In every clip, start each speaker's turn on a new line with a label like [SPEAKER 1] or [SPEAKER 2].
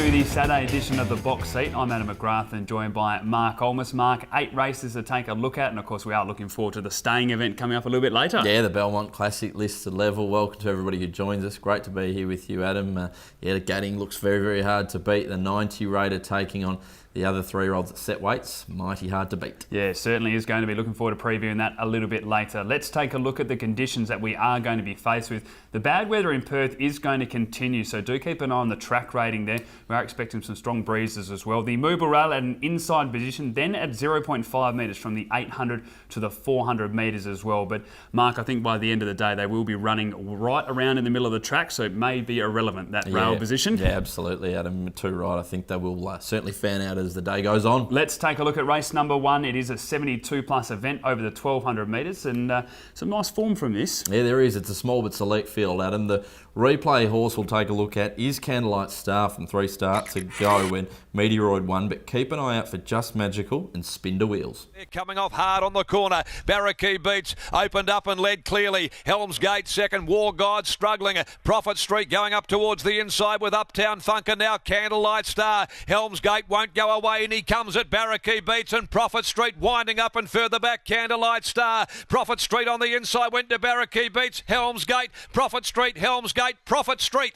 [SPEAKER 1] to the Saturday edition of the Box Seat. I'm Adam McGrath and joined by Mark Olmos. Mark, 8 races to take a look at, and of course we are looking forward to the staying event coming up a little bit later.
[SPEAKER 2] Yeah, the Belmont Classic listed level. Welcome to everybody who joins us. Great to be here with you, Adam. The Gadding looks very, very hard to beat. The 90 Raider taking on the other 3-year-olds at set weights, mighty hard to beat.
[SPEAKER 1] Yeah, certainly is going to be looking forward to previewing that a little bit later. Let's take a look at the conditions that we are going to be faced with. The bad weather in Perth is going to continue, so do keep an eye on the track rating there. We are expecting some strong breezes as well. The Moobel Rail at an inside position, then at 0.5 metres from the 800 to the 400 metres as well. But Mark, I think by the end of the day, they will be running right around in the middle of the track, so it may be irrelevant, that rail position.
[SPEAKER 2] Yeah, absolutely, Adam. Too right. I think they will certainly fan out as the day goes on.
[SPEAKER 1] Let's take a look at race number 1. It is a 72 plus event over the 1200 metres, and some nice form from this.
[SPEAKER 2] Yeah, there is. It's a small but select field, Adam. The replay horse we'll take a look at is Candlelight Star from 3 starts ago when Meteoroid won, but keep an eye out for Just Magical and Spin to Wheels.
[SPEAKER 3] They're coming off hard on the corner. Barracky Beats opened up and led clearly. Helms Gate second. War God struggling. Prophet Street going up towards the inside with Uptown Funk, and now Candlelight Star. Helms Gate won't go away, and he comes at Barracky Beats, and Prophet Street winding up and further back. Candlelight Star. Prophet Street on the inside went to Barracky Beats. Helms Gate. Prophet Street. Helms Gate. Prophet Street.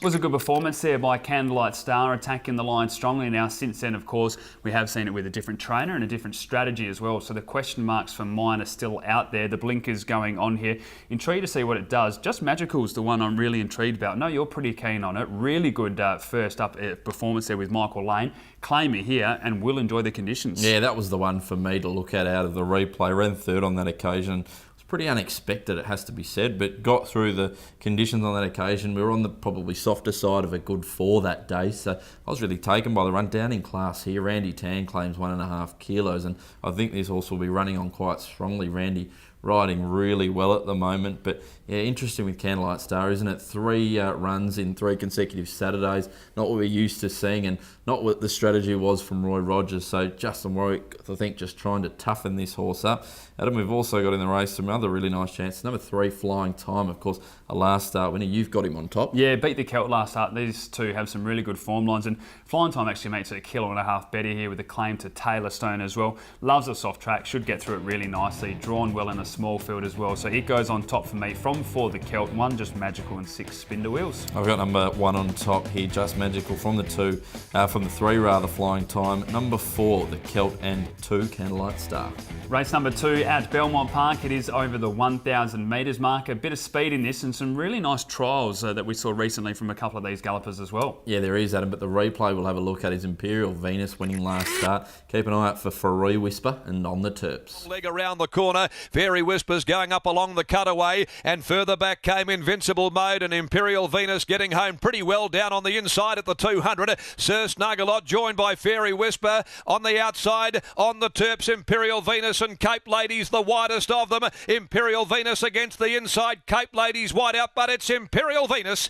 [SPEAKER 3] Was
[SPEAKER 1] a good performance there by Candlelight Star, attacking the line strongly. Now, since then, of course, we have seen it with a different trainer and a different strategy as well. So the question marks for mine are still out there. The blinkers going on here. Intrigued to see what it does. Just Magical's the one I'm really intrigued about. No, you're pretty keen on it. Really good first up performance there with Michael Lane. Claim it here and will enjoy the conditions.
[SPEAKER 2] Yeah, that was the one for me to look at out of the replay. Ran third on that occasion. Pretty unexpected, it has to be said, but got through the conditions on that occasion. We were on the probably softer side of a good 4 that day, so I was really taken by the run. Down in class here, Randy Tan claims 1.5 kilos, and I think this horse will be running on quite strongly. Randy riding really well at the moment, but yeah, interesting with Candlelight Star, isn't it? 3 runs in 3 consecutive Saturdays, not what we're used to seeing, and not what the strategy was from Roy Rogers. So Justin Warwick, I think, just trying to toughen this horse up. Adam, we've also got in the race some other really nice chances. Number 3, Flying Time, of course, a last start winner. You've got him on top.
[SPEAKER 1] Yeah, beat the Celt last start. These two have some really good form lines, and Flying Time actually makes it a kilo and a half better here with a claim to Taylor Stone as well. Loves a soft track, should get through it really nicely. Drawn well in a small field as well, so it goes on top for me from 4 the Celt, 1 Just Magical and 6 Spin to Wheels.
[SPEAKER 2] I've got number 1 on top here, Just Magical, from the 3 rather, Flying Time, number 4 the Celt, and 2 Candlelight Star.
[SPEAKER 1] Race number 2 at Belmont Park. It is over the 1,000 metres mark. A bit of speed in this and some really nice trials that we saw recently from a couple of these gallopers as well.
[SPEAKER 2] Yeah, there is, Adam, but the replay we'll have a look at is Imperial Venus winning last start. Keep an eye out for Fairy Whisper and On the Terps.
[SPEAKER 3] Leg around the corner. Fairy Whispers going up along the cutaway, and further back came Invincible Mode, and Imperial Venus getting home pretty well down on the inside at the 200. Sir Snuggalot joined by Fairy Whisper on the outside. On the Terps, Imperial Venus and Cape Ladies, the widest of them. Imperial Venus against the inside. Cape Ladies wide out, but it's Imperial Venus.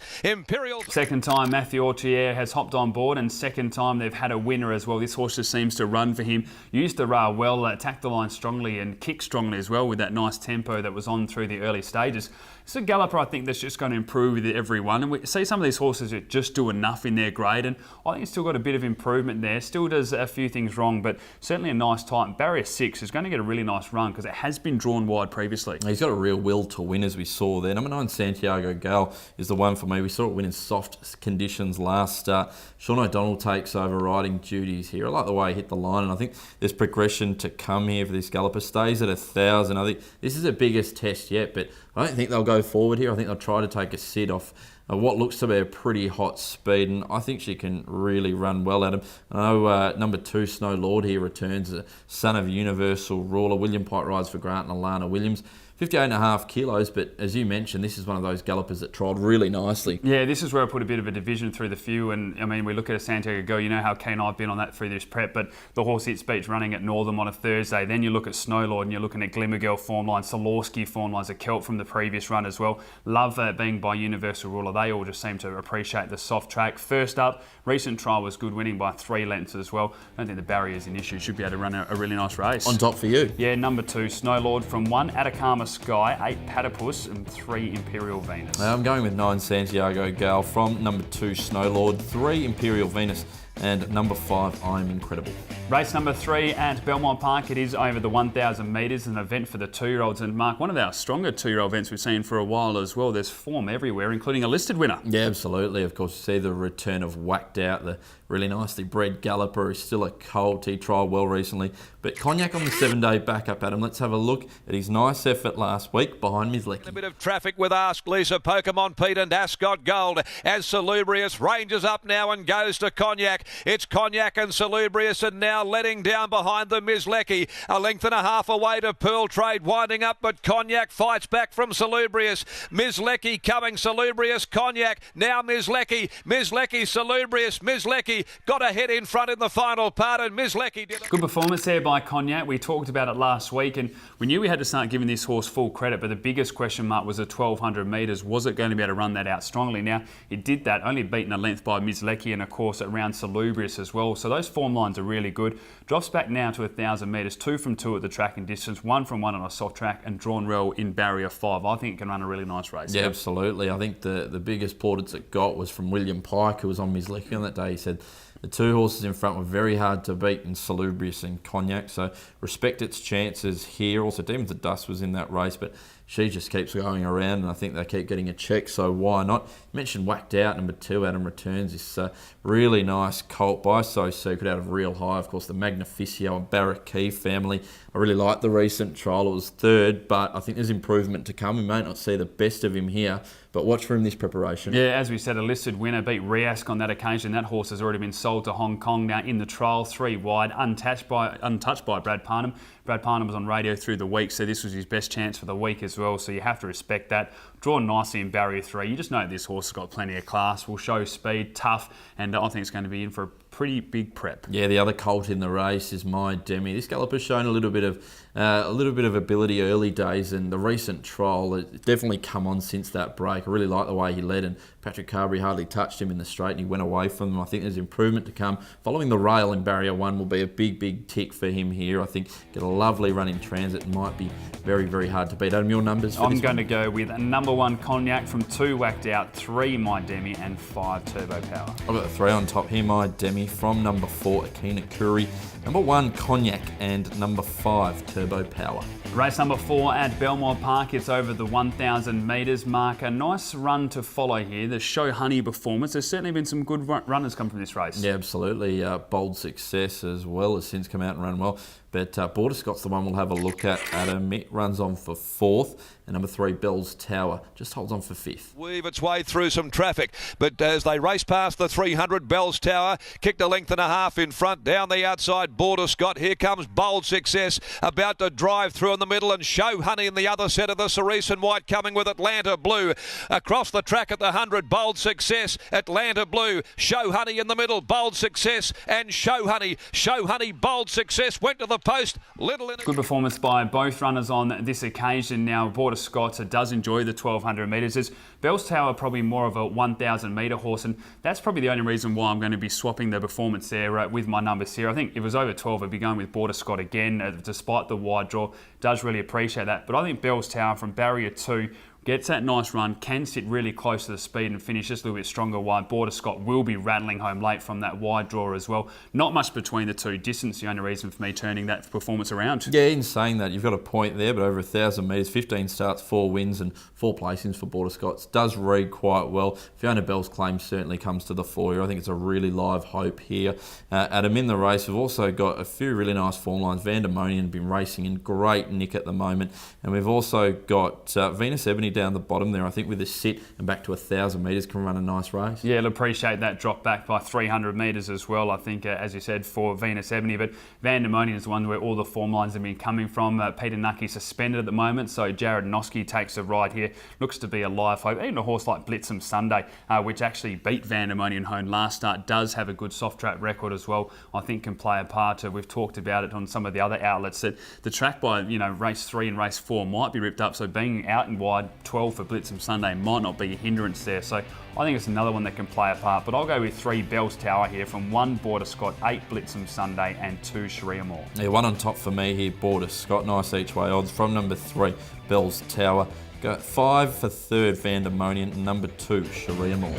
[SPEAKER 1] Second time Matthew Autier has hopped on board, and second time they've had a winner as well. This horse just seems to run for him. Used the rail well, attacked the line strongly and kicked strongly as well with that nice tempo that was on through the early stages. It's a galloper, I think, that's just going to improve with every one. And we see some of these horses that just do enough in their grade, and I think it's still got a bit of improvement there. Still does a few things wrong, but certainly a nice time. Barrier 6 is going to get a really nice run because it has been drawn wide previously.
[SPEAKER 2] He's got a real will to win, as we saw there. Number 9, Santiago Gal, is the one for me. We saw it win in soft conditions last start. Sean O'Donnell takes over riding duties here. I like the way he hit the line, and I think there's progression to come here for this galloper. Stays at 1,000. I think this is the biggest test yet, but I don't think they'll go forward here. I think they'll try to take a sit off what looks to be a pretty hot speed, and I think she can really run well at him. I know number 2, Snow Lord here returns, a son of Universal Ruler. William Pike rides for Grant and Alana Williams. 58.5 kilos, but as you mentioned, this is one of those gallopers that trialled really nicely.
[SPEAKER 1] Yeah, this is where I put a bit of a division through the few, and I mean, we look at a Santiago Go, you know how keen I've been on that through this prep, but the horse hits beats running at Northam on a Thursday. Then you look at Snow Lord and you're looking at Glimmergirl form line, Solorski form lines, a Celt from the previous run as well. Love being by Universal Ruler Trialer, they all just seem to appreciate the soft track. First up, recent trial was good, winning by 3 lengths as well. I don't think the barrier's an issue. Should be able to run a really nice race.
[SPEAKER 2] On top for you.
[SPEAKER 1] Yeah, number 2, Snow Lord from 1, Atacama Sky, 8, Platypus, and 3, Imperial Venus.
[SPEAKER 2] I'm going with 9, Santiago Gal from number 2, Snow Lord, 3, Imperial Venus, and number 5, I'm Incredible.
[SPEAKER 1] Race number 3 at Belmont Park. It is over the 1,000 metres, an event for the 2-year-olds. And Mark, one of our stronger 2-year-old events we've seen for a while as well. There's form everywhere, including a listed winner.
[SPEAKER 2] Yeah, absolutely. Of course, you see the return of Whacked Out, the really nicely bred galloper. He's still a colt. He trialled well recently. But Cognac on the 7-day backup, Adam. Let's have a look at his nice effort last week behind Miss Lecky.
[SPEAKER 3] A bit of traffic with Ask Lisa, Pokemon Pete and Ascot Gold as Salubrious ranges up now and goes to Cognac. It's Cognac and Salubrious, and now letting down behind them is Lecky. A length and a half away to Pearl Trade, winding up, but Cognac fights back from Salubrious. Ms. Lecky coming, Salubrious, Cognac. Now Ms. Lecky, Salubrious, Ms. Lecky got ahead in front in the final part, and Ms. Lecky did it.
[SPEAKER 1] Good performance there by Cognac. We talked about it last week, and we knew we had to start giving this horse full credit, but the biggest question mark was the 1,200 metres. Was it going to be able to run that out strongly? Now, it did that, only beaten a length by Ms. Lecky, and of course around Salubrious as well. So those form lines are really good. Drops back now to 1,000 metres, 2 from 2 at the track and distance, 1 from 1 on a soft track, and drawn well in barrier 5. I think it can run a really nice race.
[SPEAKER 2] Yeah, absolutely. I think the biggest plaudits it got was from William Pike, who was on Ms. Lecky on that day. He said the 2 horses in front were very hard to beat in Salubrious and Cognac, so respect its chances here. Also, Demons of Dust was in that race, but she just keeps going around, and I think they keep getting a check, so why not? You mentioned Whacked Out, number 2, Adam Returns. This really nice colt by So Secret out of Real High. Of course, the Magnificio and Barraquee family. I really liked the recent trial. It was 3rd, but I think there's improvement to come. We may not see the best of him here, but watch for him this preparation.
[SPEAKER 1] Yeah, as we said, a listed winner beat Riask on that occasion. That horse has already been sold to Hong Kong now in the trial, 3 wide, untouched by Brad Parnham. Brad Parnham was on radio through the week, so this was his best chance for the week as well, so you have to respect that. Drawn nicely in barrier 3. You just know this horse has got plenty of class, will show speed, tough, and I think it's going to be in for a pretty big prep.
[SPEAKER 2] Yeah, the other colt in the race is My Demi. This galloper's shown a little bit of ability early days, and the recent trial has definitely come on since that break. I really like the way he led, and Patrick Carberry hardly touched him in the straight, and he went away from them. I think there's improvement to come. Following the rail in barrier 1 will be a big tick for him here. I think get a lovely run in transit. Might be very hard to beat. Adam, your numbers for
[SPEAKER 1] I'm
[SPEAKER 2] this
[SPEAKER 1] going
[SPEAKER 2] one?
[SPEAKER 1] to go with number 1 Cognac from 2 Whacked Out, 3 My Demi, and 5 Turbo Power.
[SPEAKER 2] I've got 3 on top here. My Demi from number 4 Akina Kuri, number 1 Cognac, and number 5 Turbo Power.
[SPEAKER 1] Race number 4 at Belmont Park. It's over the 1,000 metres mark. A nice run to follow here. The Show Honey performance. There's certainly been some good runners come from this race.
[SPEAKER 2] Yeah, absolutely. Bold Success as well has since come out and run well. But Border Scott's the one we'll have a look at. Adam, it runs on for 4th. And number 3, Bell's Tower, just holds on for 5th.
[SPEAKER 3] Weave its way through some traffic, but as they race past the 300, Bell's Tower kicked a length and a half in front. Down the outside, Border Scott. Here comes Bold Success, about to drive through in the middle, and Show Honey in the other set of the Cerise and White coming with Atlanta Blue. Across the track at the 100, Bold Success, Atlanta Blue, Show Honey in the middle, Bold Success, and Show Honey. Show Honey, Bold Success, went to the post.
[SPEAKER 1] Good performance by both runners on this occasion. Now, Border Scott does enjoy the 1,200 metres. Bell's Tower probably more of a 1,000 metre horse, and that's probably the only reason why I'm going to be swapping the performance there with my numbers here. I think if it was over 12, I'd be going with Border Scott again, despite the wide draw. Does really appreciate that. But I think Bell's Tower from barrier 2 gets that nice run, can sit really close to the speed and finish just a little bit stronger wide. Border Scott will be rattling home late from that wide draw as well. Not much between the two. Distance, the only reason for me turning that performance around.
[SPEAKER 2] Yeah, in saying that, you've got a point there, but over 1,000 metres, 15 starts, 4 wins and 4 placings for Border Scott's. Does read quite well. Fiona Bell's claim certainly comes to the fore here. I think it's a really live hope here. Adam, in the race, we've also got a few really nice form lines. Vandemonian been racing in great nick at the moment. And we've also got Venus Ebony down the bottom there. I think with a sit and back to 1,000 metres can run a nice race.
[SPEAKER 1] Yeah, I'll appreciate that drop back by 300 metres as well, I think, as you said, for Venus Ebony. But Vandemonian is the one where all the form lines have been coming from. Peter Nucky suspended at the moment, so Jared Noski takes a ride here. Looks to be a live hope. Even a horse like Blitzum Sunday, which actually beat Vandemonian home last start, does have a good soft track record as well. I think can play a part. We've talked about it on some of the other outlets that the track by race 3 and race 4 might be ripped up. So being out and wide 12 for Blitzham Sunday might not be a hindrance there. So I think it's another one that can play a part. But I'll go with 3 Bells Tower here from 1 Border Scott, 8 Blitzham Sunday, and 2 Sharia Moore.
[SPEAKER 2] Yeah, 1 on top for me here, Border Scott. Nice each way odds from number 3, Bells Tower. Go 5 for 3rd, Vandemonian, and number 2, Sharia Moore.